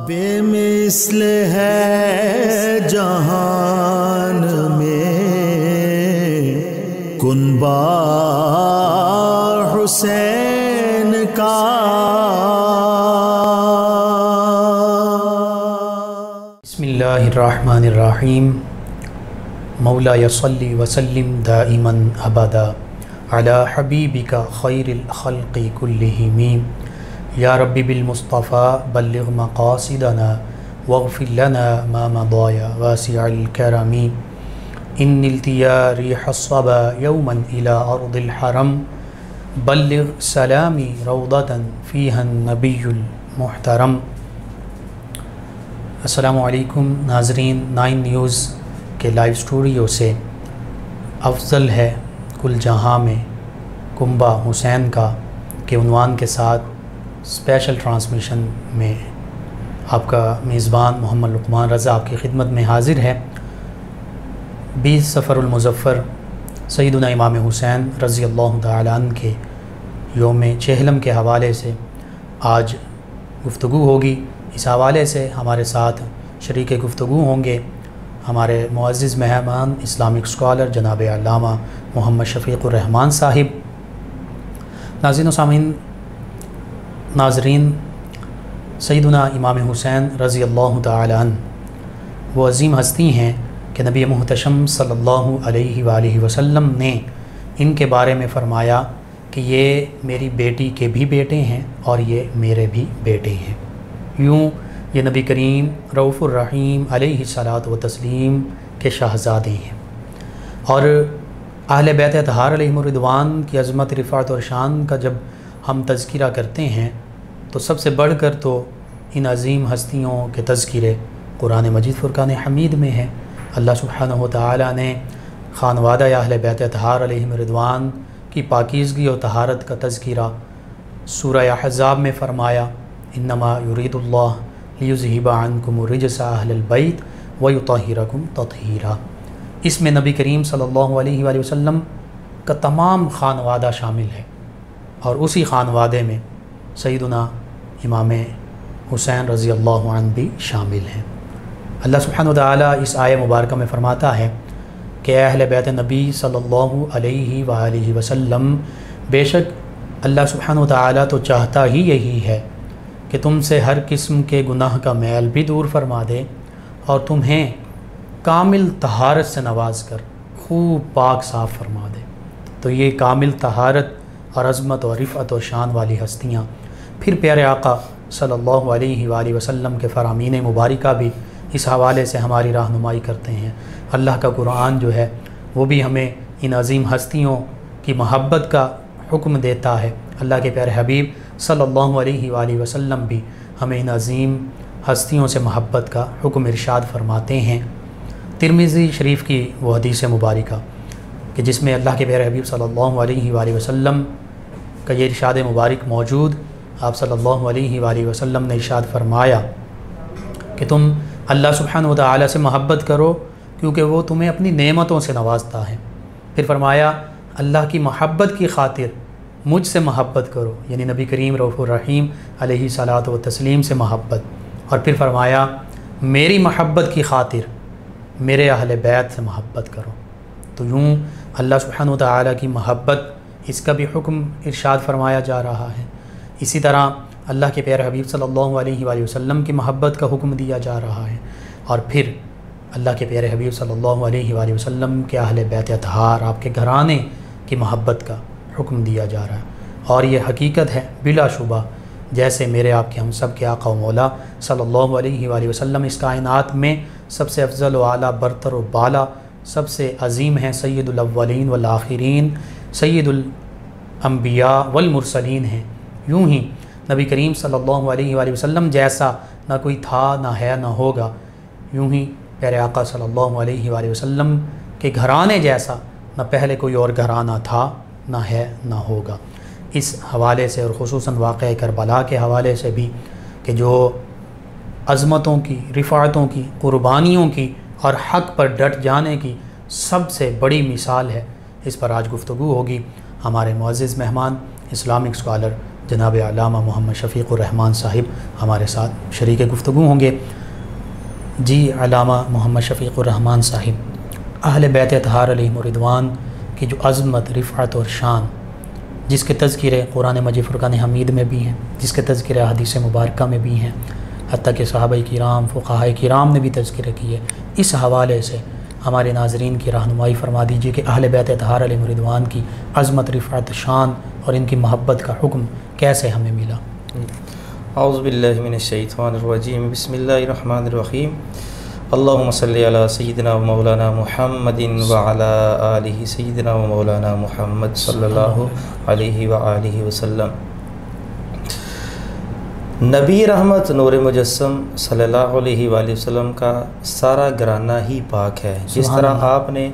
بے مثل ہے جہان میں کنبہ حسین کا۔ بسم اللہ الرحمن الرحیم۔ مولا صلی وسلم دائما ابدا علی حبیبک خیر الخلق کلہم۔ یا ربی بالمصطفیٰ بلغ مقاصدنا واغفر لنا ما مضى واسع الكرم۔ ان التیا ریح الصبا یوما الى ارض الحرم بلغ سلامی روضة فیہا النبی المحترم۔ السلام علیکم ناظرین، 9 نیوز کے لائیو اسٹوڈیو سے افضل ہے کل جہاں میں کنبہ حسین کا کے عنوان کے ساتھ اسپیشل ٹرانسمیشن میں آپ کا میزبان محمد لقمان رضا آپ کی خدمت میں حاضر ہے۔ 20 صفر المظفر سیدنا امام حسین رضی اللہ تعالیٰ عنہ کے یوم چہلم کے حوالے سے آج گفتگو ہوگی۔ اس حوالے سے ہمارے ساتھ شریک گفتگو ہوں گے ہمارے معزز مہمان اسلامک اسکالر جناب علامہ محمد شفیق الرحمان صاحب۔ ناظرین و سامعین، ناظرین، سیدنا امام حسین رضی اللہ تعالی عنہ وہ عظیم ہستی ہیں کہ نبی محتشم صلی اللہ علیہ وآلہ وسلم نے ان کے بارے میں فرمایا کہ یہ میری بیٹی کے بھی بیٹے ہیں اور یہ میرے بھی بیٹے ہیں۔ یوں یہ نبی کریم رؤوف الرحیم علیہ الصلاۃ والتسلیم کے شہزادے ہیں، اور اہل بیت اطہار علیہم الرضوان کی عظمت، رفعت اور شان کا جب ہم تذکرہ کرتے ہیں تو سب سے بڑھ کر تو ان عظیم ہستیوں کے تذکرے قرآن مجید فرقان حمید میں ہے۔ اللہ سبحانہ و تعالیٰ نے خانوادہ اہل بیت اطہار علیہم الرضوان کی پاکیزگی اور طہارت کا تذکرہ سورہ احزاب میں فرمایا، انما یرید اللہ لیذہب عنکم الرجس اہل البیت ویطہرکم تطہیرا۔ اس میں نبی کریم صلی اللہ علیہ وآلہ وسلم کا تمام خانوادہ شامل ہے، اور اسی خانوادے میں سیدنا امام حسین رضی اللہ عنہ بھی شامل ہیں۔ اللہ سبحانہ و تعالیٰ اس آیہ مبارکہ میں فرماتا ہے کہ اے اہل بیت نبی صلی اللہ علیہ وآلہ وسلم، بے شک اللہ سبحانہ و تعالیٰ تو چاہتا ہی یہی ہے کہ تم سے ہر قسم کے گناہ کا میل بھی دور فرما دے اور تمہیں کامل طہارت سے نواز کر خوب پاک صاف فرما دے۔ تو یہ کامل طہارت اور عظمت اور رفعت اور شان والی ہستیاں پھر پیارے آقا صلی اللہ علیہ وآلہ وسلم کے فرامین مبارکہ بھی اس حوالے سے ہماری رہنمائی کرتے ہیں۔ اللہ کا قرآن جو ہے وہ بھی ہمیں ان عظیم ہستیوں کی محبت کا حکم دیتا ہے۔ اللہ کے پیارے حبیب صلی اللہ علیہ وآلہ وسلم بھی ہمیں ان عظیم ہستیوں سے محبت کا حکم ارشاد فرماتے ہیں۔ ترمذی شریف کی وہ حدیث مبارکہ کہ جس میں اللہ کے پیارے حبیب صلی اللہ علیہ وآلہ وسلم کا یہ ارشاد مبارک موجود، آپ صلی اللہ علیہ وآلہ وسلم نے ارشاد فرمایا کہ تم اللہ سبحانہ و تعالیٰ سے محبت کرو کیونکہ وہ تمہیں اپنی نعمتوں سے نوازتا ہے۔ پھر فرمایا اللہ کی محبت کی خاطر مجھ سے محبت کرو، یعنی نبی کریم رؤوف الرحیم علیہ الصلاۃ والتسلیم سے محبت، اور پھر فرمایا میری محبت کی خاطر میرے اہل بیت سے محبت کرو۔ تو یوں اللہ سبحانہ و تعالیٰ کی محبت، اس کا بھی حکم ارشاد فرمایا جا رہا ہے۔ اسی طرح اللہ کے پیارے حبیب صلی اللہ علیہ وآلہ وسلم کی محبت کا حکم دیا جا رہا ہے، اور پھر اللہ کے پیارے حبیب صلی اللہ علیہ وآلہ وسلم کے اہل بیت اطہار، آپ کے گھرانے کی محبت کا حکم دیا جا رہا ہے۔ اور یہ حقیقت ہے بلا شبہ، جیسے میرے آپ کے ہم سب کے آقا و مولا صلی اللہ علیہ وآلہ وسلم اس کائنات میں سب سے افضل و اعلیٰ، برتر و بالا، سب سے عظیم ہیں، سید الاولین والآخرین، سید الانبیاء والمرسلین ہیں۔ یوں ہی نبی کریم صلی اللہ علیہ وآلہ وسلم جیسا نہ کوئی تھا، نہ ہے، نہ ہوگا۔ یوں ہی پیارے آقا صلی اللہ علیہ وآلہ وسلم کے گھرانے جیسا نہ پہلے کوئی اور گھرانہ تھا، نہ ہے، نہ ہوگا۔ اس حوالے سے، اور خصوصاً واقعہ کربلا کے حوالے سے بھی، کہ جو عظمتوں کی، رفعتوں کی، قربانیوں کی اور حق پر ڈٹ جانے کی سب سے بڑی مثال ہے، اس پر آج گفتگو ہوگی۔ ہمارے معزز مہمان اسلامک اسکالر جناب علامہ محمد شفیق الرحمان صاحب ہمارے ساتھ شریک گفتگو ہوں گے۔ جی علامہ محمد شفیق الرحمان صاحب، اہل بیت اطہار علیہم الرضوان کی جو عظمت، رفعت اور شان، جس کے تذکرے قرآن مجید فرقان حمید میں بھی ہیں، جس کے تذکرے احادیث مبارکہ میں بھی ہیں، حتیٰ کہ صحابہ کرام، فقہاء کرام نے بھی تذکرہ کیے، اس حوالے سے ہمارے ناظرین کی رہنمائی فرما دیجیے کہ اہل بیت اطہار علیہم الرضوان کی عظمت، رفعت، شان اور ان کی محبت کا حکم کیسے ہمیں ملا۔ اعوذ باللہ من الشیطان الرجیم، بسم اللہ الرحمن الرحیم، اللہم صلی علی سیدنا و مولانا محمد وعلی آلہ سیدنا و مولانا محمد صلی اللہ علیہ وآلہ وسلم۔ نبی رحمت نور مجسم صلی اللہ علیہ وآلہ وسلم کا سارا گھرانہ ہی پاک ہے۔ جس طرح آپ نے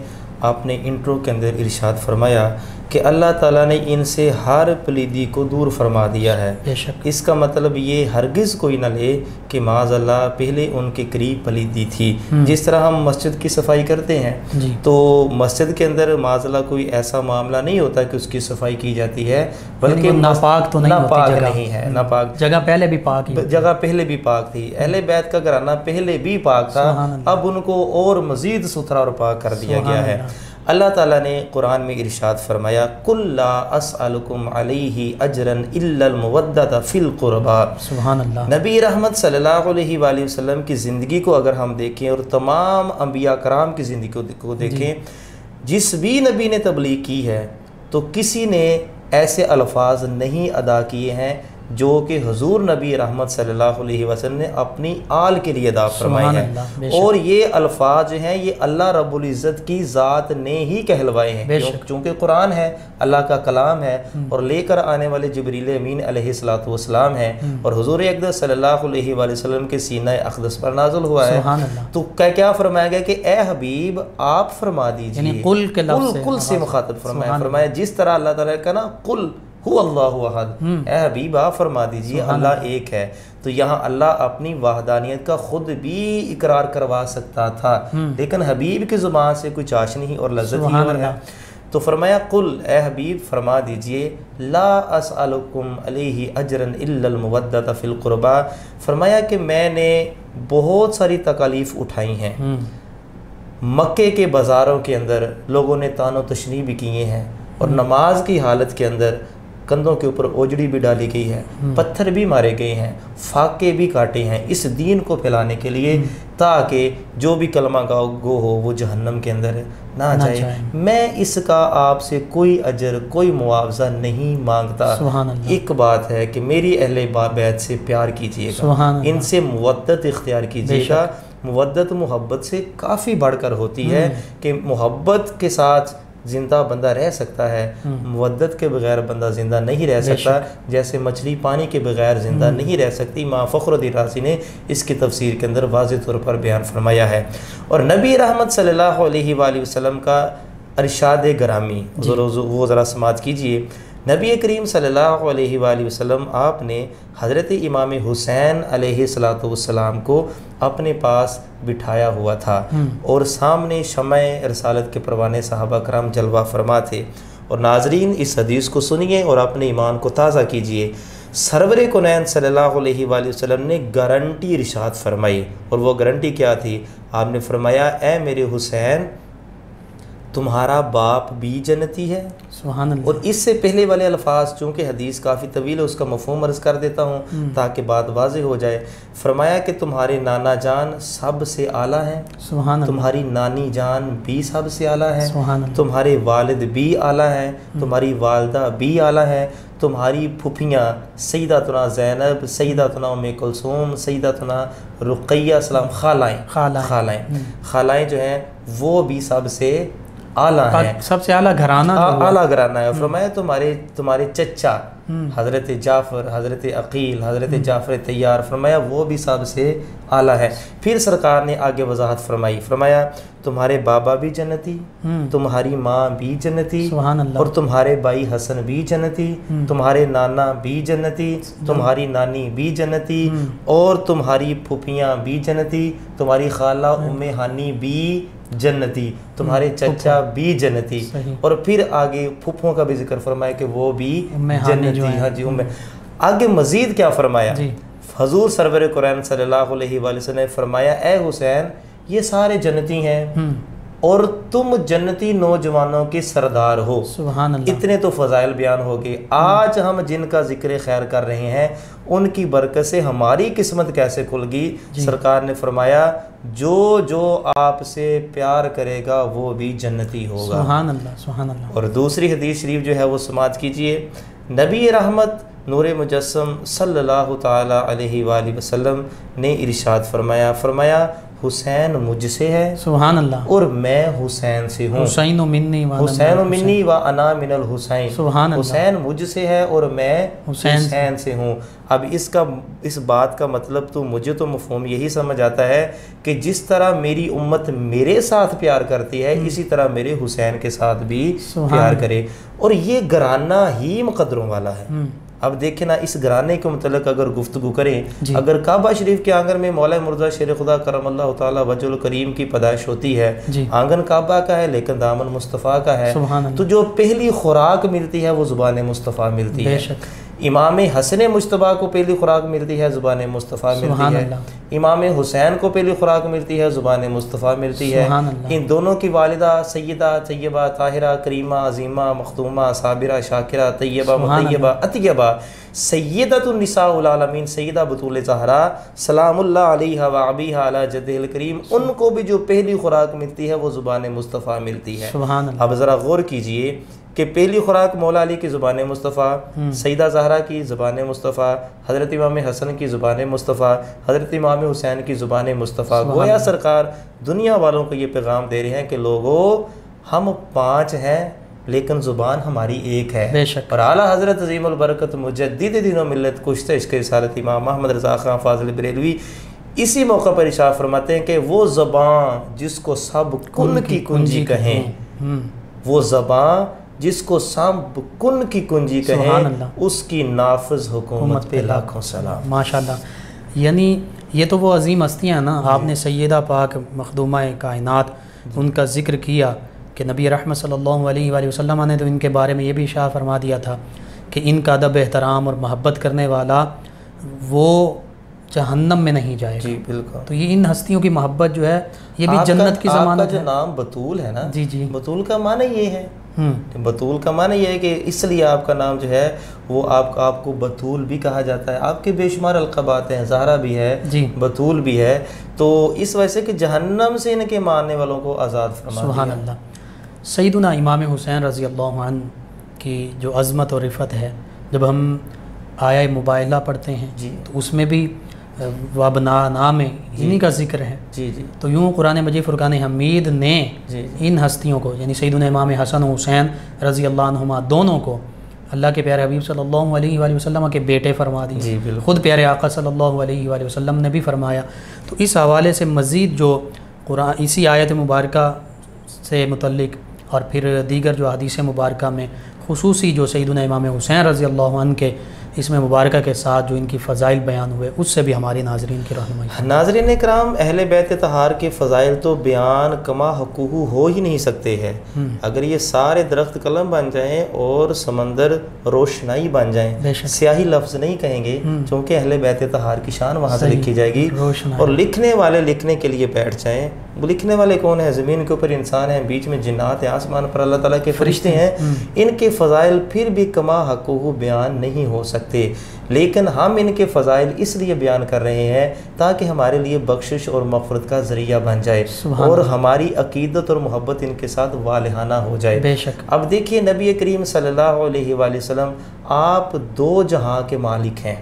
اپنے انٹرو کے اندر ارشاد فرمایا کہ اللہ تعالیٰ نے ان سے ہر پلیدی کو دور فرما دیا ہے، بے شک اس کا مطلب یہ ہرگز کوئی نہ لے کہ معاذ اللہ پہلے ان کے قریب پلیدی تھی۔ جس طرح ہم مسجد کی صفائی کرتے ہیں جی، تو مسجد کے اندر معاذ اللہ کوئی ایسا معاملہ نہیں ہوتا کہ اس کی صفائی کی جاتی ہے، بلکہ ناپاک تو نہیں ہوتی، ناپاک جگہ نہیں ہے، ناپاک جگہ پہلے بھی پاک ہی، جگہ پہلے بھی پاک تھی۔ اہل بیت کا گھرانہ پہلے بھی پاک تھا، سبحان اللہ۔ اب ان کو اور مزید ستھرا اور پاک کر دیا گیا ہے۔ اللہ تعالیٰ نے قرآن میں ارشاد فرمایا قُلْ لَا أَسْأَلُكُمْ عَلَيْهِ أَجْرًا إِلَّا الْمُوَدَّةَ فِي الْقُرْبَى۔ سبحان اللہ۔ نبی رحمت صلی اللہ علیہ وآلہ وسلم کی زندگی کو اگر ہم دیکھیں اور تمام انبیاء کرام کی زندگی کو دیکھیں، جس بھی نبی نے تبلیغ کی ہے تو کسی نے ایسے الفاظ نہیں ادا کیے ہیں جو کہ حضور نبی رحمت صلی اللہ علیہ وسلم نے اپنی آل کے لیے ادا فرمائے ہیں، اور یہ الفاظ ہیں یہ اللہ رب العزت کی ذات نے ہی کہلوائے ہیں، چونکہ قرآن ہے، اللہ کا کلام ہے، اور لے کر آنے والے جبریل امین علیہ السلام ہیں، اور حضور اقدس صلی اللہ علیہ وآلہ وسلم کے سینہ اقدس پر نازل ہوا ہے۔ تو کیا فرمایا گیا کہ اے حبیب آپ فرما دیجئے، قل سے مخاطب فرمایا جس طرح اللہ تعالیٰ کا نا قل هو اللہ احد، اے حبیب آپ فرما دیجئے اللہ ایک ہے۔ تو یہاں اللہ اپنی وحدانیت کا خود بھی اقرار کروا سکتا تھا، لیکن حبیب کی زبان سے کوئی چاشنی اور لذت ہی اور ہے، تو فرمایا قل اے حبیب فرما دیجئے لا اسألکم علیہ اجرا الا المودۃ فی القربى، فرمایا کہ میں نے بہت ساری تکالیف اٹھائی ہیں، مکے کے بازاروں کے اندر لوگوں نے تان و تشنیع بھی کیے ہیں، اور نماز کی حالت کے اندر کندھوں کے اوپر اوجڑی بھی ڈالی گئی ہے، پتھر بھی مارے گئے ہیں، فاقے بھی کاٹے ہیں اس دین کو پھیلانے کے لیے، تاکہ جو بھی کلمہ گو ہو وہ جہنم کے اندر نہ جائے۔ میں اس کا آپ سے کوئی اجر کوئی معاوضہ نہیں مانگتا، ایک بات ہے کہ میری اہل بیت سے پیار کیجیے گا، ان سے مودت اختیار کیجیے گا۔ مودت محبت سے کافی بڑھ کر ہوتی ہے کہ محبت کے ساتھ زندہ بندہ رہ سکتا ہے، مودت کے بغیر بندہ زندہ نہیں رہ سکتا، جیسے مچھلی پانی کے بغیر زندہ نہیں رہ سکتی۔ امام فخر الدین رازی نے اس کی تفسیر کے اندر واضح طور پر بیان فرمایا ہے۔ اور نبی رحمت صلی اللہ علیہ وآلہ وسلم کا ارشاد گرامی وہ ذرا سماعت کیجئے۔ نبی کریم صلی اللہ علیہ وآلہ وسلم آپ نے حضرت امام حسین علیہ السلام کو اپنے پاس بٹھایا ہوا تھا، اور سامنے شمع رسالت کے پروانے صحابہ کرام جلوہ فرما تھے۔ اور ناظرین اس حدیث کو سنیے اور اپنے ایمان کو تازہ کیجئے۔ سرور کونین صلی اللہ علیہ وآلہ وسلم نے گارنٹی ارشاد فرمائی، اور وہ گارنٹی کیا تھی؟ آپ نے فرمایا اے میرے حسین تمہارا باپ بھی جنتی ہے۔ سبحان اللہ۔ اور اس سے پہلے والے الفاظ چونکہ حدیث کافی طویل ہے اس کا مفہوم عرض کر دیتا ہوں تاکہ بات واضح ہو جائے۔ فرمایا کہ تمہارے نانا جان سب سے اعلیٰ ہیں، سبحان اللہ۔ تمہاری نانی جان بھی سب سے اعلیٰ ہیں، سبحان اللہ۔ تمہارے والد بھی اعلیٰ ہیں، تمہاری والدہ بھی اعلیٰ ہیں، تمہاری پھپھیاں سیداتنا زینب، سیداتنا ام کلثوم، سیداتنا رقیہ سلام، خالائیں جو ہیں وہ بھی سب سے اعلیٰ ہیں، سب سے اعلیٰ گھرانہ ہے۔ فرمایا تمہارے چچا حضرت جعفر، حضرت عقیل، حضرت جعفر طیار، فرمایا وہ بھی سب سے اعلیٰ ہے۔ پھر سرکار نے آگے وضاحت فرمائی، فرمایا تمہارے بابا بھی جنتی، تمہاری ماں بھی جنتی، اور تمہارے بھائی حسن بھی جنتی، تمہارے نانا بھی جنتی، تمہاری نانی بھی جنتی، اور تمہاری پھوپھیاں بھی جنتی، تمہاری خالہ ام ہانی بھی جنتی، تمہارے چچا بھی جنتی، اور پھر آگے پھوپھوں کا بھی ذکر فرمایا کہ وہ بھی جنتی۔ ہاں جی، آگے مزید کیا فرمایا؟ جی حضور سرور قرآن صلی اللہ علیہ وآلہ وسلم نے فرمایا اے حسین یہ سارے جنتی ہیں اور تم جنتی نوجوانوں کے سردار ہو. سبحان اللہ. اتنے تو فضائل بیان ہو گئے. آج ہم جن کا ذکر خیر کر رہے ہیں ان کی برکت سے ہماری قسمت کیسے کھل گئی. سرکار نے فرمایا جو آپ سے پیار کرے گا وہ بھی جنتی ہوگا. سبحان اللہ سبحان اللہ. اور دوسری حدیث شریف جو ہے وہ سماعت کیجئے. نبی رحمت نور مجسم صلی اللہ تعالی علیہ وآلہ وسلم نے ارشاد فرمایا حسین مجھ سے ہے سبحان اللہ اور میں حسین سے ہوں. حسین منی و انا من الحسین. سبحان اللہ. حسین مجھ سے ہے اور میں حسین سے ہوں. اب اس بات کا مطلب تو مجھے تو مفہوم یہی سمجھ آتا ہے کہ جس طرح میری امت میرے ساتھ پیار کرتی ہے اسی طرح میرے حسین کے ساتھ بھی پیار کرے. اور یہ گھرانہ ہی مقدروں والا ہے. اب دیکھیں نا اس گھرانے کے متعلق اگر گفتگو کریں اگر کعبہ شریف کے آنگن میں مولا مرزا شیر خدا کرم اللہ تعالی وجہ الکریم کی پیدائش ہوتی ہے آنگن کعبہ کا ہے لیکن دامن مصطفیٰ کا ہے تو جو پہلی خوراک ملتی ہے وہ زبان مصطفیٰ ملتی ہے. امام حسن مجتبیٰ کو پہلی خوراک ملتی ہے زبان مصطفیٰ ملتی ہے. امام حسین کو پہلی خوراک ملتی ہے زبان مصطفیٰ ملتی ہے. ان دونوں کی والدہ سیدہ طیبہ طاہرہ کریمہ عظیمہ مخدومہ صابرہ شاکرہ طیبہ مطیبہ اطیبہ سیدۃ النساء العالمین سیدہ بطول زہرا سلام اللہ علیہ و ابیہا علی جدہ الکریم ان کو بھی جو پہلی خوراک ملتی ہے وہ زبان مصطفیٰ ملتی ہے. اب ذرا غور کیجئے کہ پہلی خوراک مولا علی کی زبان مصطفیٰ سیدہ زہرا کی زبان مصطفیٰ حضرت امام حسن کی زبان مصطفیٰ حضرت امام حسین کی زبان مصطفیٰ. گویا سرکار دنیا والوں کو یہ پیغام دے رہے ہیں کہ لوگوں ہم 5 ہیں لیکن زبان ہماری ایک ہے. اور اعلیٰ حضرت عظیم البرکت مجدد دین و ملت کشتہ عشق رسالت امام محمد رضا خان فاضل بریلوی اسی موقع پر ارشاد فرماتے ہیں کہ وہ زبان جس کو سب کن کی کنجی کہیں وہ زبان جس کو سب کن کی کنجی کہیں اس کی نافذ حکومت پہ لاکھوں سلام. ماشاءاللہ. یعنی یہ تو وہ عظیم ہستیاں ہیں نا. آپ نے سیدہ پاک مخدومہ کائنات ان کا ذکر کیا کہ نبی رحمت صلی اللہ علیہ وآلہ وسلم نے تو ان کے بارے میں یہ بھی اشارہ فرما دیا تھا کہ ان کا ادب احترام اور محبت کرنے والا وہ جہنم میں نہیں جائے گا. جی بالکل. تو یہ ان ہستیوں کی محبت جو ہے یہ بھی جنت کی ضمانت ہے. آپ کا جو نام بطول ہے نا جی بطول کا معنی یہ ہے بطول کا معنی یہ ہے کہ اس لیے آپ کا نام جو ہے وہ آپ کو بطول بھی کہا جاتا ہے. آپ کے بے شمار القابات ہیں زہرا بھی ہے بطول بھی ہے تو اس وجہ سے کہ جہنم سے ان کے ماننے والوں کو آزاد فرما دیا. سبحان اللہ. سیدنا امام حسین رضی اللہ عنہ کی جو عظمت اور رفت ہے جب ہم آیا مباہلہ پڑھتے ہیں تو اس میں بھی وابنا میں انہی کا ذکر ہے. تو یوں قرآن مجید فرقان حمید نے ان ہستیوں کو یعنی سیدنا امام حسن و حسین رضی اللہ عنہما دونوں کو اللہ کے پیارے حبیب صلی اللہ علیہ وآلہ وسلم کے بیٹے فرما دیے. خود پیارے آقا صلی اللہ علیہ وآلہ وسلم نے بھی فرمایا. تو اس حوالے سے مزید جو قرآن اسی آیت مبارکہ سے متعلق اور پھر دیگر جو حدیث مبارکہ میں خصوصی جو سیدنا امام حسین رضی اللہ عنہ کے اس میں مبارکہ کے ساتھ جو ان کی فضائل بیان ہوئے اس سے بھی ہماری ناظرین کی رہنمائی. ناظرین کرام اہل بیت طہار کے فضائل تو بیان کما حقوق ہو ہی نہیں سکتے ہیں. اگر یہ سارے درخت قلم بن جائیں اور سمندر روشنائی بن جائیں سیاہی لفظ نہیں کہیں گے چونکہ اہل بیت طہار کی شان وہاں سے لکھی جائے گی. اور لکھنے والے لکھنے کے لیے بیٹھ جائیں. وہ لکھنے والے کون ہیں؟ زمین کے اوپر انسان ہیں بیچ میں جنات ہیں آسمان پر اللہ تعالیٰ کے فرشتے ہیں. ان کے فضائل پھر بھی کما حقوق بیان نہیں ہو سکتے لیکن ہم ان کے فضائل اس لیے بیان کر رہے ہیں تاکہ ہمارے لیے بخشش اور مغفرت کا ذریعہ بن جائے اور ہماری عقیدت اور محبت ان کے ساتھ والہانہ ہو جائے. بے شک. اب دیکھیے نبی کریم صلی اللہ علیہ وآلہ وسلم آپ 2 جہاں کے مالک ہیں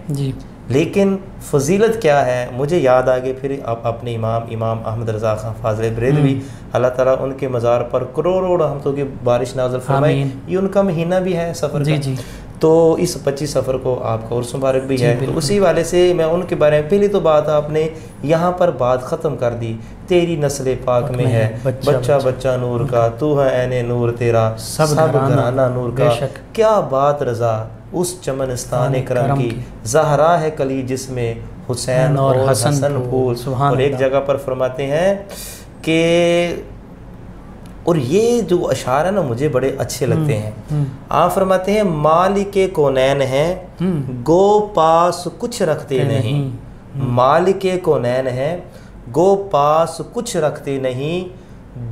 لیکن فضیلت کیا ہے؟ مجھے یاد آگے پھر آپ اپنے امام احمد رضا خان فاضل بریلوی اللہ تعالیٰ ان کے مزار پر کروڑوں رحمتوں کی بارش نازل فرمائے. یہ ان کا مہینہ بھی ہے سفر کا. تو اس 25 سفر کو آپ کا عرس مبارک بھی ہے. تو اسی والے سے میں ان کے بارے میں پہلی تو بات آپ نے یہاں پر بات ختم کر دی. تیری نسل پاک میں ہے بچہ بچہ نور کا تو ہے عین نور تیرا سب گھرانہ نور کا. کیا بات رضا اس چمنستان کرم کی زہرا ہے کلی جس میں حسین اور حسن پھول. اور ایک جگہ پر فرماتے ہیں کہ اور یہ جو اشعار ہیں نا مجھے بڑے اچھے لگتے ہیں. آپ فرماتے ہیں مالک کونین ہیں گو پاس کچھ رکھتے نہیں. مالک کونین ہیں گو پاس کچھ رکھتے نہیں.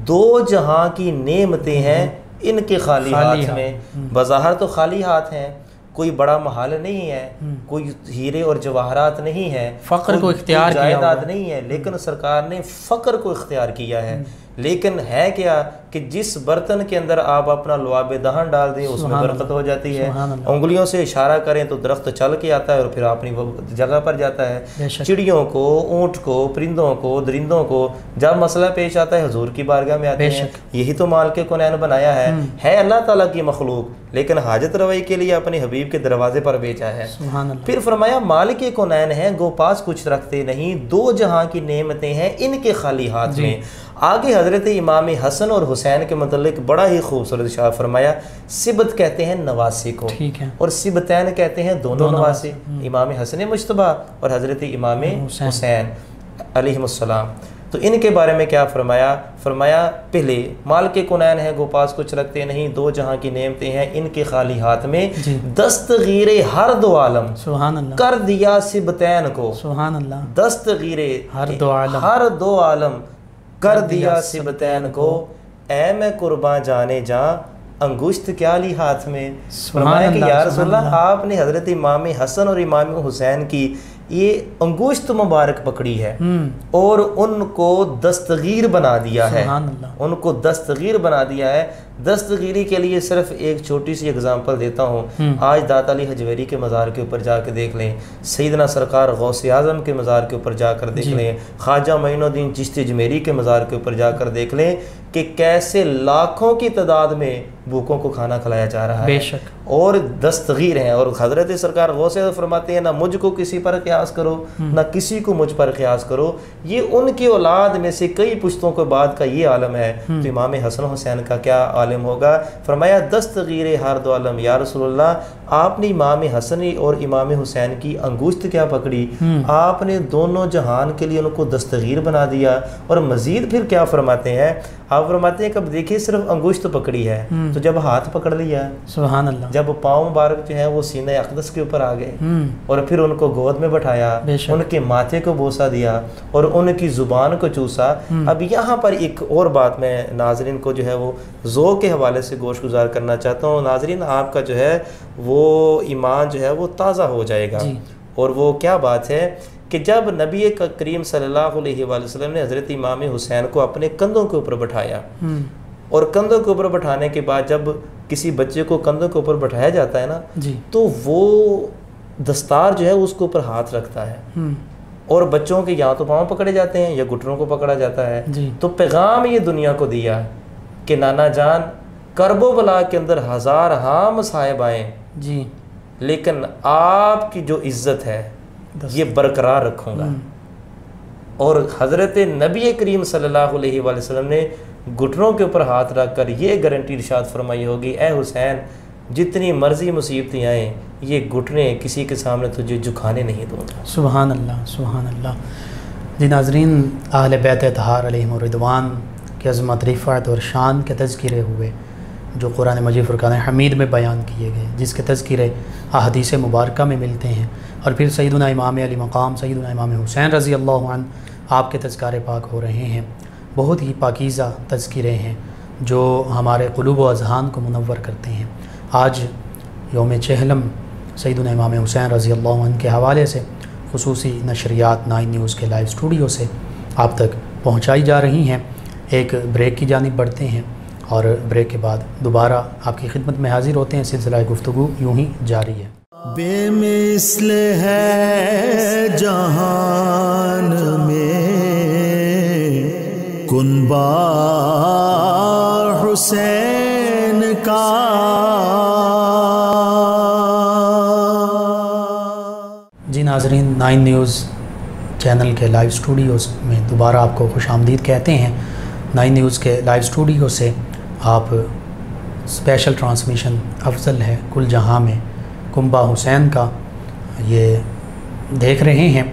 دو جہاں کی نعمتیں ہیں ان کے خالی ہاتھ میں. بظاہر تو خالی ہاتھ ہیں, کوئی بڑا محل نہیں ہے, کوئی ہیرے اور جواہرات نہیں ہے, فقر کو اختیار کیا, جائیداد نہیں ہے, لیکن سرکار نے فقر کو اختیار کیا ہے. لیکن ہے کیا کہ جس برتن کے اندر آپ اپنا لعاب دہن ڈال دیں اس میں برکت ہو جاتی ہے. انگلیوں سے اشارہ کریں تو درخت چل کے آتا ہے اور پھر اپنی جگہ پر جاتا ہے. چڑیوں کو, اونٹ کو, پرندوں کو, درندوں کو جب مسئلہ پیش آتا ہے حضور کی بارگاہ میں آتے ہیں. یہی تو مالک کونین بنایا ہے اللہ تعالیٰ کی مخلوق, لیکن حاجت روائی کے لیے اپنے حبیب کے دروازے پر بیچا ہے. پھر فرمایا مالک کونین ہیں گو پاس کچھ رکھتے نہیں. دو جہاں کی نعمتیں ہیں ان کے خالی ہاتھ میں. آگے حضرت امام حسن اور حسین کے متعلق بڑا ہی خوبصورت ارشاد فرمایا. سبت کہتے ہیں نواسی کو, اور سبتین کہتے ہیں دونوں نواسی, امام حسن مجتبیٰ اور حضرت امام حسین علیہ السلام. تو ان کے بارے میں کیا فرمایا؟ فرمایا پہلے مالک کونین ہے گو پاس کچھ رکھتے نہیں, دو جہاں کی نعمتیں ہیں ان کے خالی ہاتھ میں. دستگیر ہر دو عالم کر دیا سبتین کو. دستگیر ہر دو عالم کر دیا سبتین کو. اے میں قرباں جانے جاں انگشت کیا لی ہاتھ میں. فرمایا کہ یا رسول اللہ آپ نے حضرت امام حسن اور امام حسین کی یہ انگشت مبارک پکڑی ہے اور ان کو دستگیر بنا دیا ہے. ان کو دستگیر بنا دیا ہے. دستگیری کے لیے صرف ایک چھوٹی سی اگزامپل دیتا ہوں. آج داتا علی حجویری کے مزار کے اوپر جا کے دیکھ لیں, سیدنا سرکار غوث اعظم کے مزار کے اوپر جا کر دیکھ لیں, خواجہ معین الدین چشتی اجمیری کے مزار کے اوپر جا کر دیکھ لیں کہ کیسے لاکھوں کی تعداد میں بھوکوں کو کھانا کھلایا جا رہا ہے اور دستگیر ہیں. اور حضرت سرکار غوث اعظم فرماتے ہیں نہ مجھ کو کسی پر قیاس کرو نہ کسی کو مجھ پر قیاس کرو. یہ ان کی اولاد میں سے کئی پشتوں کے بعد کا یہ عالم ہے, تو امام حسن حسین کا کیا عالم ہوگا. فرمایا دستگیر ہر دو عالم. یا رسول اللہ آپ نے امام حسن اور امام حسین کی انگشت کیا پکڑی, آپ نے دونوں جہان کے لیے ان کو دستگیر بنا دیا. اور مزید پھر کیا فرماتے ہیں, آپ فرماتے ہیں کہ اب دیکھیں صرف انگشت پکڑی ہے, تو جب ہاتھ پکڑ لیا, سبحان اللہ, جب پاؤں مبارک جو ہے وہ سینہ اقدس کے اوپر آ گئے اور پھر ان کو گود میں بٹھایا, ان کے ماتھے کو بوسہ دیا اور ان کی زبان کو چوسا. اب یہاں پر ایک اور بات میں ناظرین کو جو ہے وہ ذوق کے حوالے سے گوش گزار کرنا چاہتا ہوں. ناظرین آپ کا جو ہے وہ ایمان جو ہے وہ تازہ ہو جائے گا. اور وہ کیا بات ہے کہ جب نبی کریم صلی اللہ علیہ وآلہ وسلم نے حضرت امام حسین کو اپنے کندھوں کے اوپر بٹھایا, اور کندھوں کے اوپر بٹھانے کے بعد جب کسی بچے کو کندھوں کے اوپر بٹھایا جاتا ہے نا, تو وہ دستار جو ہے اس کے اوپر ہاتھ رکھتا ہے, اور بچوں کے یا تو پاؤں پکڑے جاتے ہیں یا گھٹنوں کو پکڑا جاتا ہے. تو پیغام یہ دنیا کو دیا کہ نانا جان کرب و بلا کے اندر ہزار ہاں مصائب آئیں, لیکن آپ کی جو عزت ہے یہ برقرار رکھوں گا. اور حضرت نبی کریم صلی اللہ علیہ وآلہ وسلم نے گھٹنوں کے اوپر ہاتھ رکھ کر یہ گارنٹی ارشاد فرمائی ہوگی, اے حسین جتنی مرضی مصیبتیں آئیں یہ گھٹنے کسی کے سامنے تجھے جھکانے نہیں دوں گا. سبحان اللہ, سبحان اللہ. جی ناظرین, اہل بیت اطہار علیہم الرضوان کی عظمت, رفعت اور شان کے تذکرے ہوئے جو قرآن مجید فرقان حمید میں بیان کیے گئے, جس کے تذکرے احادیث مبارکہ میں ملتے ہیں. اور پھر سیدنا امام علی مقام سیدنا امام حسین رضی اللہ عنہ آپ کے تذکار پاک ہو رہے ہیں. بہت ہی پاکیزہ تذکرے ہیں جو ہمارے قلوب و اذہان کو منور کرتے ہیں. آج یوم چہلم سیدنا امام حسین رضی اللہ عنہ کے حوالے سے خصوصی نشریات 9 نیوز کے لائیو اسٹوڈیو سے آپ تک پہنچائی جا رہی ہیں. ایک بریک کی جانب بڑھتے ہیں اور بریک کے بعد دوبارہ آپ کی خدمت میں حاضر ہوتے ہیں. سلسلہ گفتگو یوں ہی جاری ہے. بے مثل ہے جہان میں کنبہ حسین کا. جی ناظرین, 9 نیوز چینل کے لائیو اسٹوڈیوز میں دوبارہ آپ کو خوش آمدید کہتے ہیں. 9 نیوز کے لائیو اسٹوڈیو سے آپ اسپیشل ٹرانسمیشن افضل ہے کل جہاں میں کنبہ حسین کا یہ دیکھ رہے ہیں.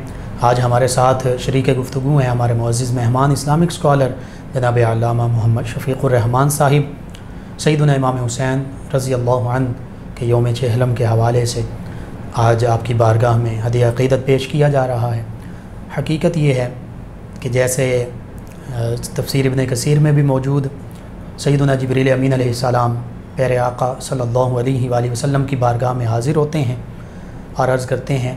آج ہمارے ساتھ شریک گفتگو ہیں ہمارے معزز مہمان اسلامک اسکالر جناب علامہ محمد شفیق الرحمان صاحب سیدنا امام حسین رضی اللہ عنہ کے یوم چہلم کے حوالے سے آج آپ کی بارگاہ میں ہدیہ عقیدت پیش کیا جا رہا ہے۔ حقیقت یہ ہے کہ جیسے تفسیر ابن کثیر میں بھی موجود سیدنا جبریل امین علیہ السلام پیارے آقا صلی اللہ علیہ وآلہ وسلم کی بارگاہ میں حاضر ہوتے ہیں اور عرض کرتے ہیں،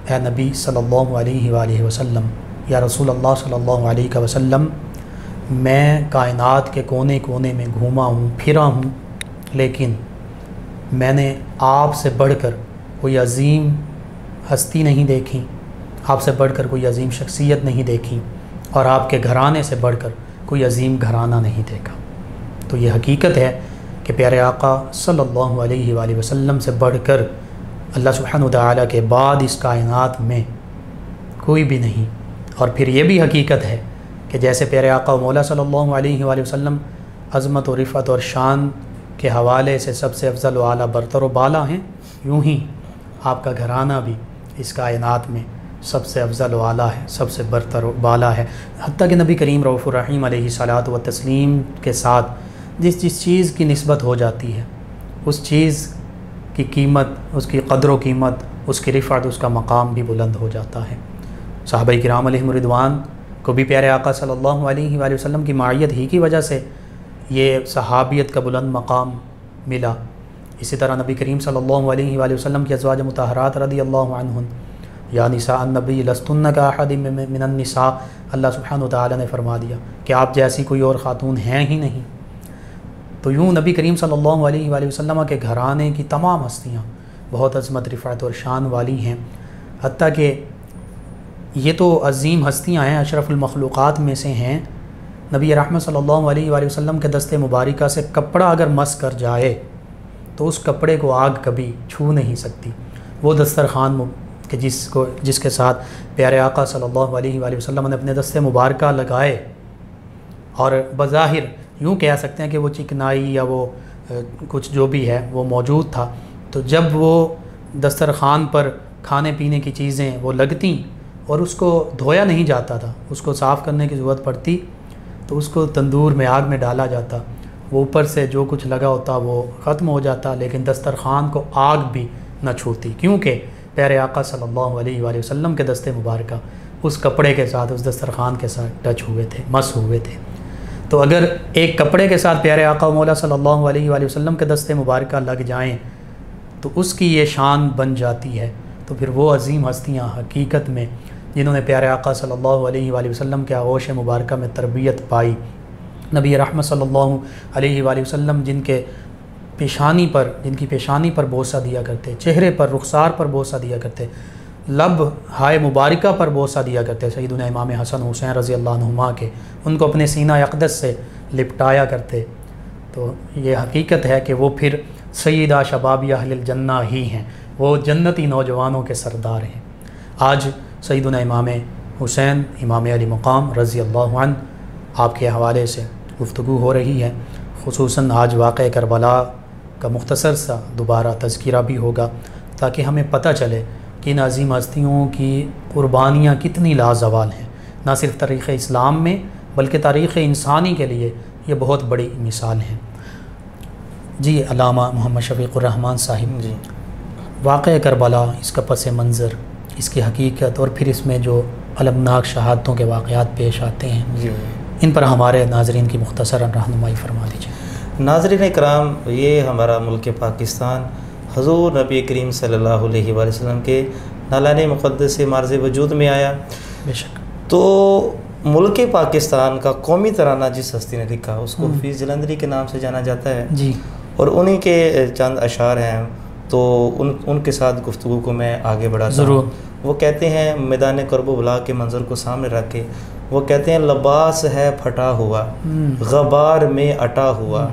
اے نبی صلی اللہ علیہ وآلہ وسلم، یا رسول اللہ صلی اللہ علیہ وسلم، میں کائنات کے کونے کونے میں گھوما ہوں، پھرا ہوں، لیکن میں نے آپ سے بڑھ کر کوئی عظیم ہستی نہیں دیکھی، آپ سے بڑھ کر کوئی عظیم شخصیت نہیں دیکھی، اور آپ کے گھرانے سے بڑھ کر کوئی عظیم گھرانہ نہیں دیکھا۔ تو یہ حقیقت ہے کہ پیارے آقا صلی اللہ علیہ وآلہ وسلم سے بڑھ کر اللہ سبحانہ وتعالی کے بعد اس کائنات میں کوئی بھی نہیں۔ اور پھر یہ بھی حقیقت ہے کہ جیسے پیارے آقا و مولا صلی اللہ علیہ وآلہ وسلم عظمت و رفعت اور شان کے حوالے سے سب سے افضل و اعلیٰ برتر و بالا ہیں، یوں ہی آپ کا گھرانہ بھی اس کائنات میں سب سے افضل و اعلیٰ ہے، سب سے برتر و بالا ہے۔ حتیٰ کہ نبی کریم رؤوف الرحیم علیہ الصلاۃ والتسلیم کے ساتھ جس چیز کی نسبت ہو جاتی ہے، اس چیز کی قیمت، اس کی قدر و قیمت، اس کی رفعت، اس کا مقام بھی بلند ہو جاتا ہے۔ صحابہ کرام علیہم رضوان کو بھی پیارے آقا صلی اللہ علیہ وآلہ وسلم کی معیت ہی کی وجہ سے یہ صحابیت کا بلند مقام ملا۔ اسی طرح نبی کریم صلی اللہ علیہ وآلہ وسلم کی ازواج مطہرات رضی اللہ عنہن، یا نساء النبی لستن کاحد من النساء، اللہ سبحانہ وتعالی نے فرما دیا کہ آپ جیسی کوئی اور خاتون ہیں ہی نہیں۔ تو یوں نبی کریم صلی اللہ علیہ وآلہ وسلم کے گھرانے کی تمام ہستیاں بہت عظمت، رفعت اور شان والی ہیں، حتیٰ کہ یہ تو عظیم ہستیاں ہیں، اشرف المخلوقات میں سے ہیں۔ نبی رحمت صلی اللہ علیہ وآلہ وسلم کے دست مبارکہ سے کپڑا اگر مس کر جائے تو اس کپڑے کو آگ کبھی چھو نہیں سکتی۔ وہ دسترخوان کہ جس کے ساتھ پیارے آقا صلی اللہ علیہ وآلہ وسلم نے اپنے دست مبارکہ لگائے، اور بظاہر یوں کہہ سکتے ہیں کہ وہ چکنائی یا وہ کچھ جو بھی ہے وہ موجود تھا، تو جب وہ دسترخوان پر کھانے پینے کی چیزیں وہ لگتیں اور اس کو دھویا نہیں جاتا تھا، اس کو صاف کرنے کی ضرورت پڑتی تو اس کو تندور میں آگ میں ڈالا جاتا، وہ اوپر سے جو کچھ لگا ہوتا وہ ختم ہو جاتا، لیکن دسترخوان کو آگ بھی نہ چھوتی، کیونکہ پیارے آقا صلی اللہ علیہ وآلہ وسلم کے دست مبارکہ اس کپڑے کے ساتھ، اس دسترخوان کے ساتھ ٹچ ہوئے تھے، مس ہوئے تھے۔ تو اگر ایک کپڑے کے ساتھ پیارے آقا و مولا صلی اللہ علیہ وآلہ وسلم کے دست مبارکہ لگ جائیں تو اس کی یہ شان بن جاتی ہے۔ تو پھر وہ عظیم ہستیاں حقیقت میں جنہوں نے پیارے آقا صلی اللہ علیہ وآلہ وسلم کے آغوش مبارکہ میں تربیت پائی، نبی رحمت صلی اللہ علیہ وآلہ وسلم جن کی پیشانی پر بوسہ دیا کرتے، چہرے پر، رخسار پر بوسہ دیا کرتے، لب ہائے مبارکہ پر بوسہ دیا کرتے، سیدنا امام حسن حسین رضی اللہ عنہما کے، ان کو اپنے سینہ اقدس سے لپٹایا کرتے۔ تو یہ حقیقت ہے کہ وہ پھر سیدہ شبابی اہل الجنہ ہی ہیں، وہ جنتی نوجوانوں کے سردار ہیں۔ آج سیدنا امام حسین امام علی مقام رضی اللہ عنہ آپ کے حوالے سے گفتگو ہو رہی ہے، خصوصاً آج واقع کربلا کا مختصر سا دوبارہ تذکرہ بھی ہوگا، تاکہ ہمیں پتہ چلے کہ ان عظیم ہستیوں کی قربانیاں کتنی لازوال ہیں، نہ صرف تاریخ اسلام میں بلکہ تاریخ انسانی کے لیے یہ بہت بڑی مثال ہیں۔ جی علامہ محمد شفیق الرحمان صاحب، جی واقع کربلا، اس کا پس منظر، اس کی حقیقت، اور پھر اس میں جو المناک شہادتوں کے واقعات پیش آتے ہیں، جی ان پر ہمارے ناظرین کی مختصر رہنمائی فرما دیجیے۔ ناظرین کرام، یہ ہمارا ملک پاکستان حضور نبی کریم صلی اللہ علیہ وآلہ وسلم کے نالان مقدس سے مارز وجود میں آیا۔ بے شک۔ تو ملک پاکستان کا قومی ترانہ جس ہستی نے لکھا اس کو حفیظ جلندری کے نام سے جانا جاتا ہے، جی، اور انہی کے چند اشعار ہیں، تو ان کے ساتھ گفتگو کو میں آگے بڑھاتا ضرور۔ ہوں۔ وہ کہتے ہیں میدان کرب و بلا کے منظر کو سامنے رکھ کے، وہ کہتے ہیں لباس ہے پھٹا ہوا، غبار میں اٹا ہوا،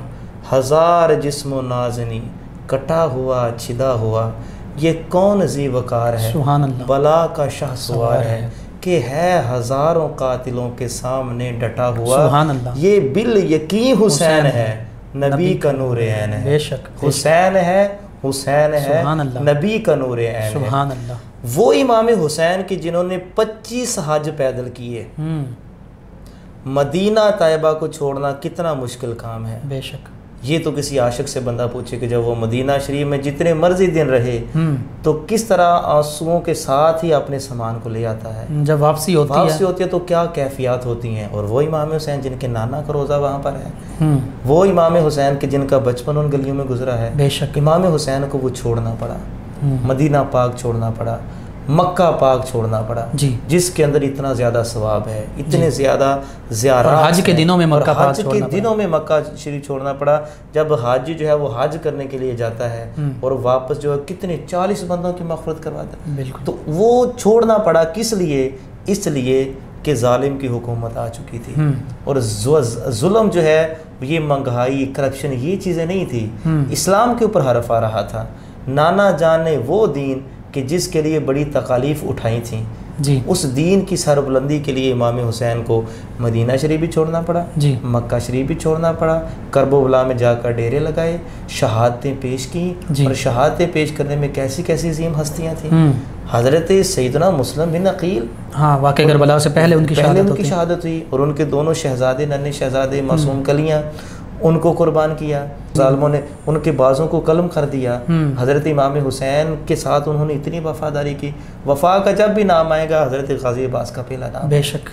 ہزار جسم و نازنی کٹا ہوا چھدا ہوا، یہ کون ذی وقار ہے، سبحان اللہ، بلا کا شاہ سوار ہے، کہ ہے ہزاروں قاتلوں کے سامنے ڈٹا ہوا، سبحان اللہ، یہ بال یقین حسین ہے، نبی کا نور عین ہے، بے شک، حسین ہے، حسین ہے، سبحان اللہ، نبی کا نور عین ہے۔ سبحان اللہ۔ وہ امام حسین کے جنہوں نے 25 حج پیدل کیے. مدینہ طیبہ کو چھوڑنا کتنا مشکل کام ہے. بے شک. یہ تو کسی عاشق سے بندہ پوچھے کہ جب وہ مدینہ شریف میں جتنے مرضی دن رہے تو کس طرح آنسوؤں کے ساتھ ہی اپنے سامان کو لے آتا ہے. جب واپسی ہوتی ہے تو کیا کیفیات ہوتی ہیں. اور وہ امام حسین جن کے نانا کا روزہ وہاں پر ہے, وہ امام حسین کے جن کا بچپن ان گلیوں میں گزرا ہے. بے شک. امام حسین کو وہ چھوڑنا پڑا, مدینہ پاک چھوڑنا پڑا, مکہ پاک چھوڑنا پڑا, جی, جس کے اندر اتنا زیادہ ثواب ہے, اتنے زیادہ زیارات, حج کے دنوں میں مکہ پاک حج کے دنوں میں مکہ شریف چھوڑنا پڑا. جب حاجی جو ہے وہ حج کرنے کے لیے جاتا ہے اور واپس جو ہے کتنے 40 بندوں کی مغفرت کرواتا ہے. بالکل. تو وہ چھوڑنا پڑا کس لیے؟ اس لیے کہ ظالم کی حکومت آ چکی تھی, اور ظلم جو ہے یہ مہنگائی, کرپشن, یہ چیزیں نہیں تھی. اسلام کے اوپر حرف آ رہا تھا. نانا جان نے وہ دین کہ جس کے لیے بڑی تکالیف اٹھائی تھیں, جی, اس دین کی سربلندی کے لیے امام حسین کو مدینہ شریف بھی چھوڑنا پڑا, جی, مکہ شریف بھی چھوڑنا پڑا, کربلا میں جا کر ڈیرے لگائے, شہادتیں پیش کی, جی, اور شہادتیں پیش کرنے میں کیسی کیسی عظیم ہستیاں تھیں. حضرت سیدنا مسلم بن عقیل, ہاں, واقعہ کربلا سے پہلے ان کی شہادت ہوئی, اور ان کے دونوں شہزادے, ننھے شہزادے, معصوم کلیاں, ان کو قربان کیا. ظالموں نے ان کے بازوں کو قلم کر دیا. حضرت امام حسین کے ساتھ انہوں نے اتنی وفاداری کی, وفا کا جب بھی نام آئے گا حضرت غازی عباس کا پہلا نام. بے شک.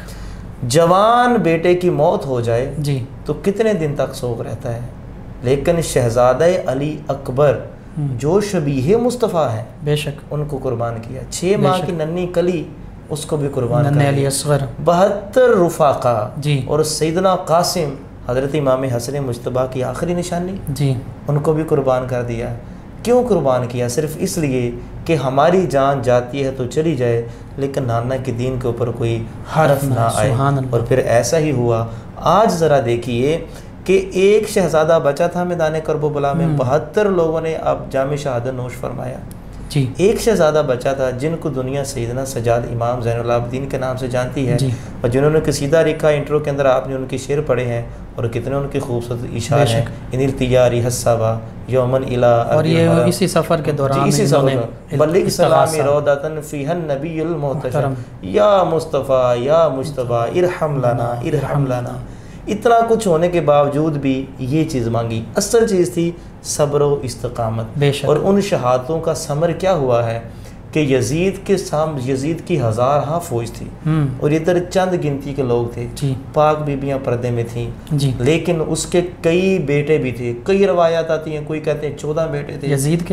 جوان بیٹے کی موت ہو جائے جی تو کتنے دن تک سوگ رہتا ہے, لیکن شہزادہ علی اکبر جو شبیہ مصطفیٰ ہے, بے شک, ان کو قربان کیا. 6 ماہ کی ننھی کلی اس کو بھی قربان کیا. علی اصغر, 72 رفاقہ, جی, اور سیدنا قاسم حضرت امام حسن مجتبیٰ کی آخری نشانی, جی, ان کو بھی قربان کر دیا. کیوں قربان کیا؟ صرف اس لیے کہ ہماری جان جاتی ہے تو چلی جائے لیکن نانا کے دین کے اوپر کوئی حرف نہ آئے. اور پھر ایسا ہی ہوا. آج ذرا دیکھیے کہ ایک شہزادہ بچا تھا میدان کربلا میں, 72 لوگوں نے اب جام شہادت نوش فرمایا. جی, ایک شہزادہ بچا تھا جن کو دنیا سیدنا سجاد امام زین العابدین کے نام سے جانتی ہے, اور جنہوں نے قصیدہ لکھا. انٹرو کے اندر آپ نے ان کے شعر پڑھے ہیں اور کتنے ان کے خوبصورت اشعار ہیں. ان التجاری حسابا یومن الہ, اور یہ اسی سفر کے دوران اسی سفر بلغ سلامی رودتن فیہ النبی المحتشم یا مصطفیٰ یا مجتبیٰ ارحم لنا ارحم لنا. اتنا کچھ ہونے کے باوجود بھی یہ چیز مانگی. اصل چیز تھی صبر و استقامت. اور ان شہادتوں کا ثمر کیا ہوا ہے کہ یزید کی 1000 فوج تھی, اور ادھر چند گنتی کے لوگ تھے. پاک بیبیاں پردے میں تھیں, لیکن اس کے کئی بیٹے بھی تھے. کئی روایات آتی ہیں, کوئی کہتے ہیں 14 بیٹے تھے یزید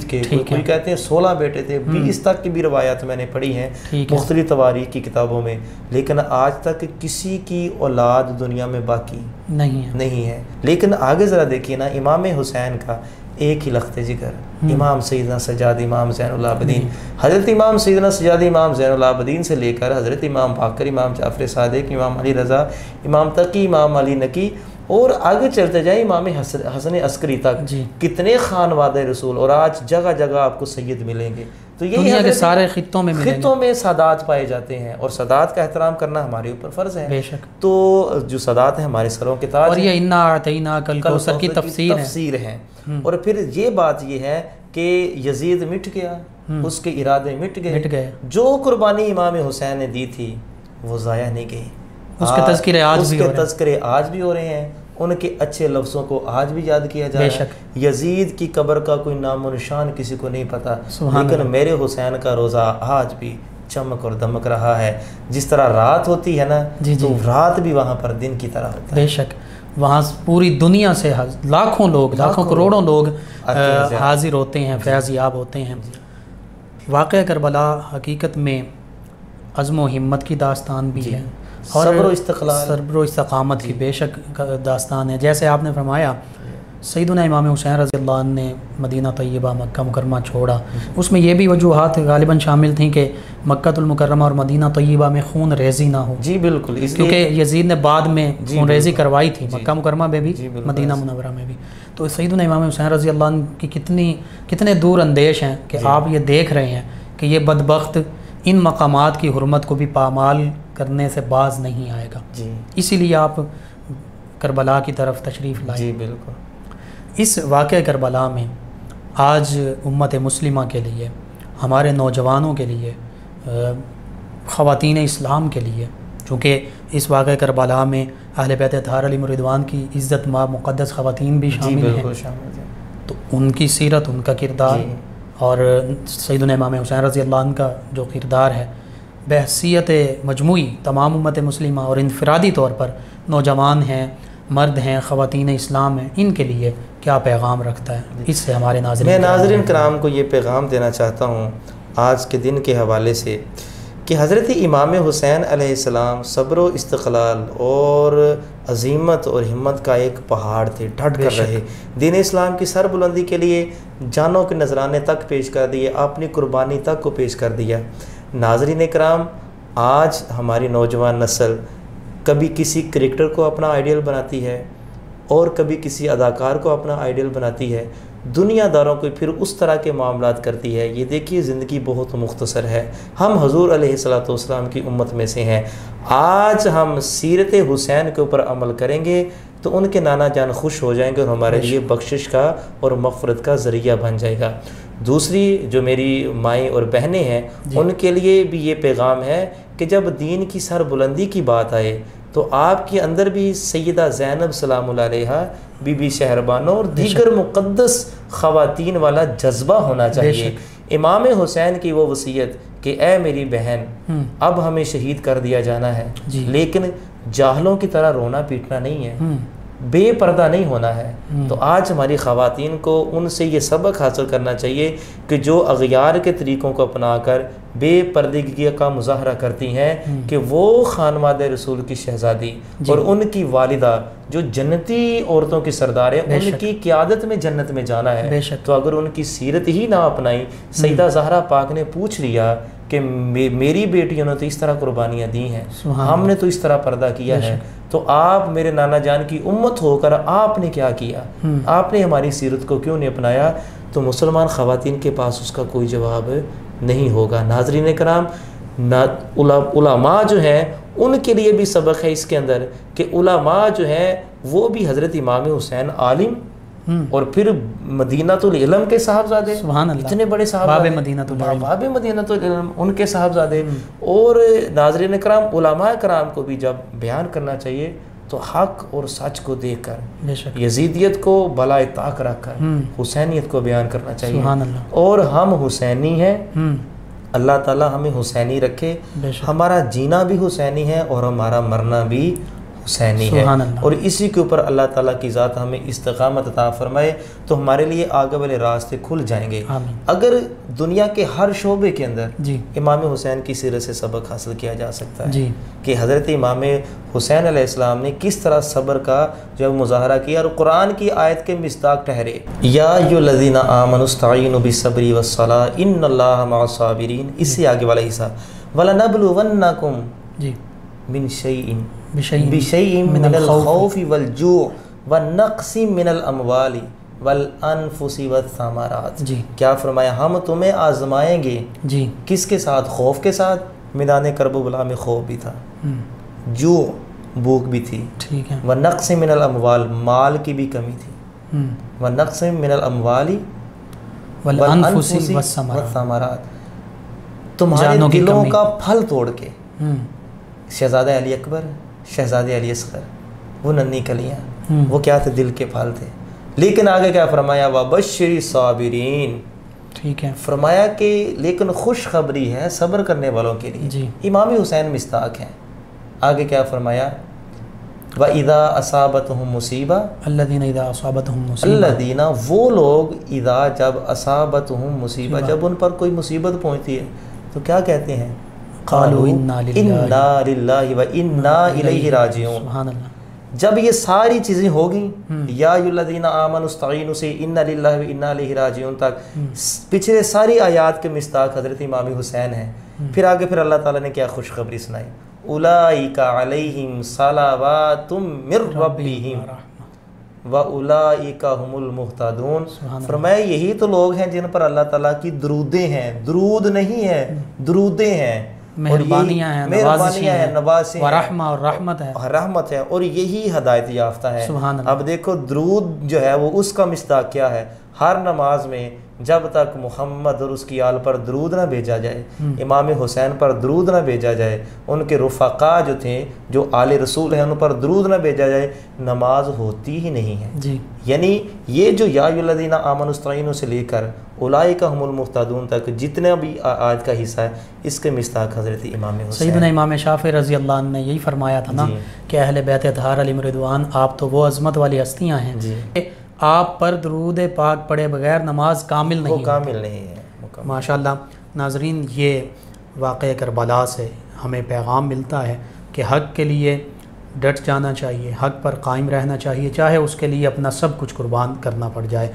کے, کوئی کہتے ہیں 16 بیٹے تھے, 20 تک کی بھی روایات میں نے پڑھی ہیں مختلف تواریخ کی کتابوں میں. لیکن آج تک کسی کی اولاد دنیا میں باقی نہیں ہے. لیکن آگے ذرا دیکھیے نا, امام حسین کا ایک ہی لخت ذکر, امام سیدنا سجاد امام زین العابدین. حضرت امام سیدنا سجاد امام زین العابدین سے لے کر حضرت امام باقر, امام جعفر صادق, امام علی رضا, امام تقی, امام علی نقی, اور آگے چلتے جائیں امام حسن عسکری تک, کتنے خانواد رسول. اور آج جگہ جگہ آپ کو سید ملیں گے. تو دنیا کے سارے خطوں میں سادات پائے جاتے ہیں, اور سادات کا احترام کرنا ہمارے اوپر فرض ہے. بے شک. تو جو سادات ہیں ہمارے سروں کے تاج, اور یہ انا اعطیناک الکوثر کی تفسیر ہے. اور پھر یہ بات یہ ہے کہ یزید مٹ گیا, اس کے ارادے مٹ گئے. جو قربانی امام حسین نے دی تھی وہ ضائع نہیں گئی. اس کے تذکرے آج بھی ہو رہے ہیں. ان کے اچھے لفظوں کو آج بھی یاد کیا جا رہا ہے. یزید کی قبر کا کوئی نام و نشان کسی کو نہیں پتا, لیکن میرے حسین کا روزہ آج بھی چمک اور دمک رہا ہے. جس طرح رات ہوتی ہے نا, تو رات بھی وہاں پر دن کی طرح ہوتا ہے. بے شک. وہاں پوری دنیا سے لاکھوں لوگ, لاکھوں کروڑوں لوگ حاضر ہوتے ہیں, فیض یاب ہوتے ہیں. واقعہ کربلا حقیقت میں عزم و ہمت کی داستان بھی ہے, اور صبر و استقامت کی بے شک داستان ہے. جیسے آپ نے فرمایا سیدنا امام حسین رضی اللہ عنہ نے مدینہ طیبہ مکہ مکرمہ چھوڑا. اس میں یہ بھی وجوہات غالباً شامل تھیں کہ مکہ المکرمہ اور مدینہ طیبہ میں خون ریزی نہ ہو. جی بالکل, کیونکہ یزید نے بعد میں خون ریزی کروائی تھی مکہ مکرمہ میں بھی, مدینہ منورہ میں بھی. تو سیدنا امام حسین رضی اللہ عنہ کی کتنے دور اندیش ہیں کہ آپ یہ دیکھ رہے ہیں کہ یہ بدبخت ان مقامات کی حرمت کو بھی پامال کرنے سے باز نہیں آئے گا. اسی لیے آپ کربلا کی طرف تشریف لائے. جی بالکل. اس واقعہ کربلا میں آج امت مسلمہ کے لیے ہمارے نوجوانوں کے لیے، خواتین اسلام کے لیے، چونکہ اس واقعہ کربلا میں اہل بیت اطہار علیہم الرضوان کی عزت ماں مقدس خواتین بھی شامل ہیں، تو ان کی سیرت، ان کا کردار اور سیدنا امام حسین رضی اللہ عنہ کا جو کردار ہے بحیثیت مجموعی تمام امت مسلمہ اور انفرادی طور پر نوجوان ہیں، مرد ہیں، خواتین اسلام ہیں، ان کے لیے کیا پیغام رکھتا ہے؟ اس سے ہمارے میں ناظرین کرام کو یہ پیغام دینا چاہتا ہوں آج کے دن کے حوالے سے کہ حضرت امام حسین علیہ السلام صبر و استقلال اور عظیمت اور ہمت کا ایک پہاڑ تھے، ڈٹ کر رہے، دین اسلام کی سر بلندی کے لیے جانوں کے نذرانے تک پیش کر دیے، اپنی قربانی تک کو پیش کر دیا۔ ناظرین کرام، آج ہماری نوجوان نسل کبھی کسی کرکٹر کو اپنا آئیڈیل بناتی ہے اور کبھی کسی اداکار کو اپنا آئیڈیل بناتی ہے، دنیا داروں کو پھر اس طرح کے معاملات کرتی ہے۔ یہ دیکھیے زندگی بہت مختصر ہے، ہم حضور علیہ الصلوۃ والسلام کی امت میں سے ہیں۔ آج ہم سیرت حسین کے اوپر عمل کریں گے تو ان کے نانا جان خوش ہو جائیں گے اور ہمارے لیے بخشش کا اور مغفرت کا ذریعہ بن جائے گا۔ دوسری جو میری مائیں اور بہنیں ہیں ان کے لیے بھی یہ پیغام ہے کہ جب دین کی سر بلندی کی بات آئے تو آپ کے اندر بھی سیدہ زینب سلام اللہ علیہا، بی بی شہربانو اور دیگر مقدس خواتین والا جذبہ ہونا چاہیے۔ امام حسین کی وہ وصیت کہ اے میری بہن اب ہمیں شہید کر دیا جانا ہے، لیکن جاہلوں کی طرح رونا پیٹنا نہیں ہے، بے پردہ نہیں ہونا ہے۔ تو آج ہماری خواتین کو ان سے یہ سبق حاصل کرنا چاہیے کہ جو اغیار کے طریقوں کو اپنا کر بے پردگی کا مظاہرہ کرتی ہیں کہ وہ خانواد رسول کی شہزادی اور ان کی والدہ جو جنتی عورتوں کی سردار ہے، ان کی قیادت میں جنت میں جانا ہے۔ تو اگر ان کی سیرت ہی نہ اپنائی، سیدہ زہرا پاک نے پوچھ لیا کہ میری بیٹیوں نے تو اس طرح قربانیاں دی ہیں، ہم نے تو اس طرح پردہ کیا ہے، تو آپ میرے نانا جان کی امت ہو کر آپ نے کیا کیا؟ آپ نے ہماری سیرت کو کیوں نہیں اپنایا؟ تو مسلمان خواتین کے پاس اس کا کوئی جواب نہیں ہوگا۔ ناظرین کرام، علماء جو ہیں ان کے لیے بھی سبق ہے اس کے اندر کہ علماء جو ہیں وہ بھی حضرت امام حسین عالم اور پھر مدینہ العلم کے صاحبزادے، سبحان اللہ، اتنے بڑے صاحبزادے، باب مدینہ العلم ان کے صاحبزادے۔ اور ناظرین کرام، علماء کرام کو بھی جب بیان کرنا چاہیے تو حق اور سچ کو دیکھ کر، یزیدیت کو بالائے طاق رکھ کر حسینیت کو بیان کرنا چاہیے۔ اور ہم حسینی ہیں، اللہ تعالیٰ ہمیں حسینی رکھے، ہمارا جینا بھی حسینی ہے اور ہمارا مرنا بھی حسینی ہے، اور اسی کے اوپر اللہ تعالیٰ کی ذات ہمیں استقامت عطا فرمائے تو ہمارے لیے آگے والے راستے کھل جائیں گے۔ اگر دنیا کے ہر شعبے کے اندر امام حسین کی سیرت سے سبق حاصل کیا جا سکتا ہے کہ حضرت امام حسین علیہ السلام نے کس طرح صبر کا جو مظاہرہ کیا اور قرآن کی آیت کے مصداق ٹھہرے، یا ایھا الذین آمنوا استعینوا بالصبر والصلاۃ ان اللہ مع الصابرین، اس سے آگے والا حصہ وَلَنَبْلُوَنَّکُمْ من شیء بشیء من الخوف والجوع والنقص من الاموال والانفس والثمرات۔ کیا فرمایا؟ ہم تمہیں آزمائیں گے، کس کے ساتھ؟ خوف کے ساتھ۔ میدان کرب و بلا میں خوف بھی تھا، جوع بھوک بھی تھی، ونقص من الاموال مال کی بھی کمی تھی، ونقص من الاموال والانفس والثمرات، تمہارے دلوں کا پھل توڑ کے۔ شہزادہ علی اکبر، شہزادہ علی اصغر، وہ ننھی کلیاں، وہ کیا تھے؟ دل کے پھل تھے۔ لیکن آگے کیا فرمایا؟ وَبَشِّرِ الصَّابِرِينَ، ٹھیک ہے، فرمایا کہ لیکن خوشخبری ہے صبر کرنے والوں کے لیے۔ امام حسین مصداق ہیں۔ آگے کیا فرمایا؟ وَإِذَا أَصَابَتْهُمْ مُصِيبَةٌ الَّذِينَ إِذَا أَصَابَتْهُمْ مُصِيبَةٌ، الَّذِينَ، وہ لوگ، اذا جب، أَصَابَتْهُمْ مصیبہ، جب ان پر کوئی مصیبت پہنچتی ہے تو کیا کہتے ہیں؟ قالوا انا للہ وانا الیہ راجعون۔ سبحان اللہ۔ جب یہ ساری چیزیں ہو گئیں، یا ایھا الذین آمنوا استعینوا سے انا للہ وانا الیہ راجعون تک، پچھلے ساری آیات کے مصداق حضرت امام حسین ہیں۔ پھر آگے پھر اللہ تعالیٰ نے کیا خوشخبری سنائی؟ اولئک علیہم صلوات من ربہم وَأُولَئِكَ هُمُ الْمُهْتَدُونَ۔ فرمایا یہی تو لوگ ہیں جن پر اللہ تعالیٰ کی درودیں ہیں، درود نہیں ہے، درودیں ہیں، مہربانیاں ہیں، نوازشیں ہیں، ورحمہ اور رحمت ہے، رحمت ہے، اور یہی ہدایت یافتہ ہے۔ سبحان اللہ۔ اب دیکھو درود جو ہے وہ اس کا مصداق کیا ہے؟ ہر نماز میں جب تک محمد اور اس کی آل پر درود نہ بھیجا جائے، امام حسین پر درود نہ بھیجا جائے، ان کے رفقا جو تھے جو آل رسول ہیں ان پر درود نہ بھیجا جائے، نماز ہوتی ہی نہیں ہے۔ جی یعنی یہ جو یا ایھا الذین آمنوا استعینوا سے لے کر اولئک ھم المہتدون تک جتنا بھی آیت کا حصہ ہے، اس کے مستحق حضرت امام حسین۔ سیدنا امام شافعی رضی اللہ عنہ نے یہی فرمایا تھا نا کہ اہل بیت اطہار علیہم رضوان آپ تو وہ عظمت والی ہستیاں ہیں کہ آپ پر درود پاک پڑھے بغیر نماز کامل نہیں ہے، کامل نہیں ہے۔ ماشاءاللہ ناظرین، یہ واقعہ کربلا سے ہمیں پیغام ملتا ہے کہ حق کے لیے ڈٹ جانا چاہیے، حق پر قائم رہنا چاہیے، چاہے اس کے لیے اپنا سب کچھ قربان کرنا پڑ جائے۔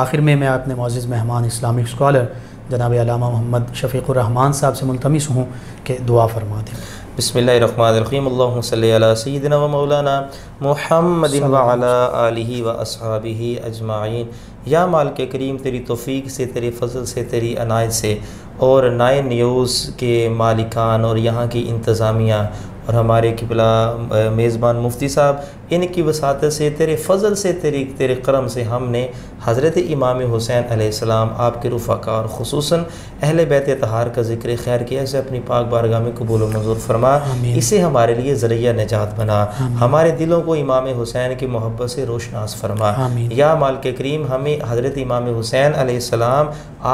آخر میں اپنے معزز مہمان اسلامک اسکالر جناب علامہ محمد شفیق الرحمان صاحب سے ملتمس ہوں کہ دعا فرما دیں۔ بسم اللہ الرحمن الرحیم، اللہم صلی علی سیدنا و مولانا محمد وعلی آلہ و اصحابہ اجمعین۔ یا مالک کریم، تیری توفیق سے، تیرے فضل سے، تیری عنایت سے، اور 9 نیوز کے مالکان اور یہاں کی انتظامیہ اور ہمارے قبلہ میزبان مفتی صاحب، ان کی وساطت سے، تیرے فضل سے، تیرے کرم سے ہم نے حضرت امام حسین علیہ السلام، آپ کے رفقا اور خصوصاً اہل بیت اطہار کا ذکر خیر کیا، اسے اپنی پاک بارگاہ میں قبول و منظور فرما، اسے ہمارے لیے ذریعہ نجات بنا، ہمارے دلوں کو امام حسین کی محبت سے روشناس فرما۔ یا مالک کریم، ہمیں حضرت امام حسین علیہ السلام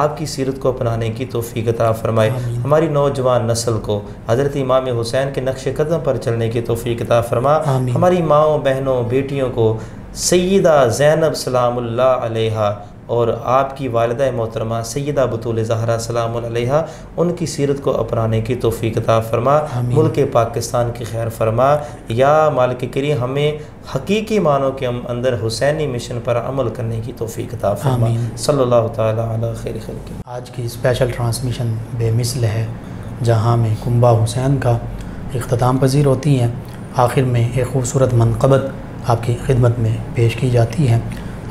آپ کی سیرت کو اپنانے کی توفیق عطا فرمائے، ہماری نوجوان نسل کو حضرت امام حسین کے نقش قدم پر چلنے کی توفیق عطا فرما، ہماری ماؤں بہنوں بیٹیوں کو سیدہ زینب سلام اللہ علیہا اور آپ کی والدہ محترمہ سیدہ بطول زہرا سلام اللہ علیہا، ان کی سیرت کو اپنانے کی توفیق عطا فرما، ملک پاکستان کی خیر فرما۔ یا مالک کریم، ہمیں حقیقی معنوں کے اندر حسینی مشن پر عمل کرنے کی توفیق عطا فرما۔ صلی اللہ تعالی علی خیر خلق۔ آج کی اسپیشل ٹرانسمیشن بے مثل ہے، جہاں میں کنبہ حسین کا اختتام پذیر ہوتی ہیں۔ آخر میں ایک خوبصورت منقبت آپ کی خدمت میں پیش کی جاتی ہے۔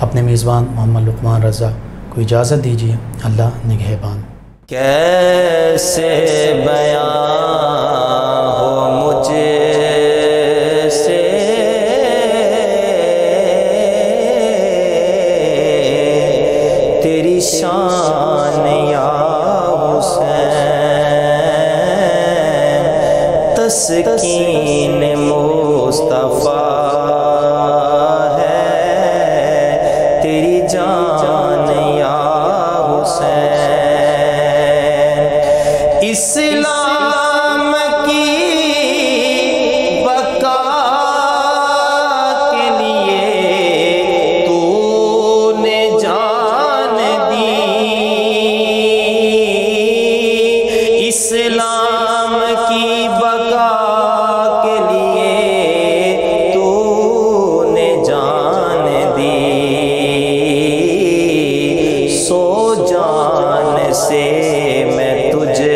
اپنے میزبان محمد لقمان رضا کو اجازت دیجیے، اللہ نگہبان۔ کیسے بیان ہو مجھ سے تیری شان یا حسین، تسکین مصطفیٰ اسلام کی بقا کے لیے تو نے جان دی، اسلام کی بقا کے لیے تو نے جان دی، سو جان سے میں تجھے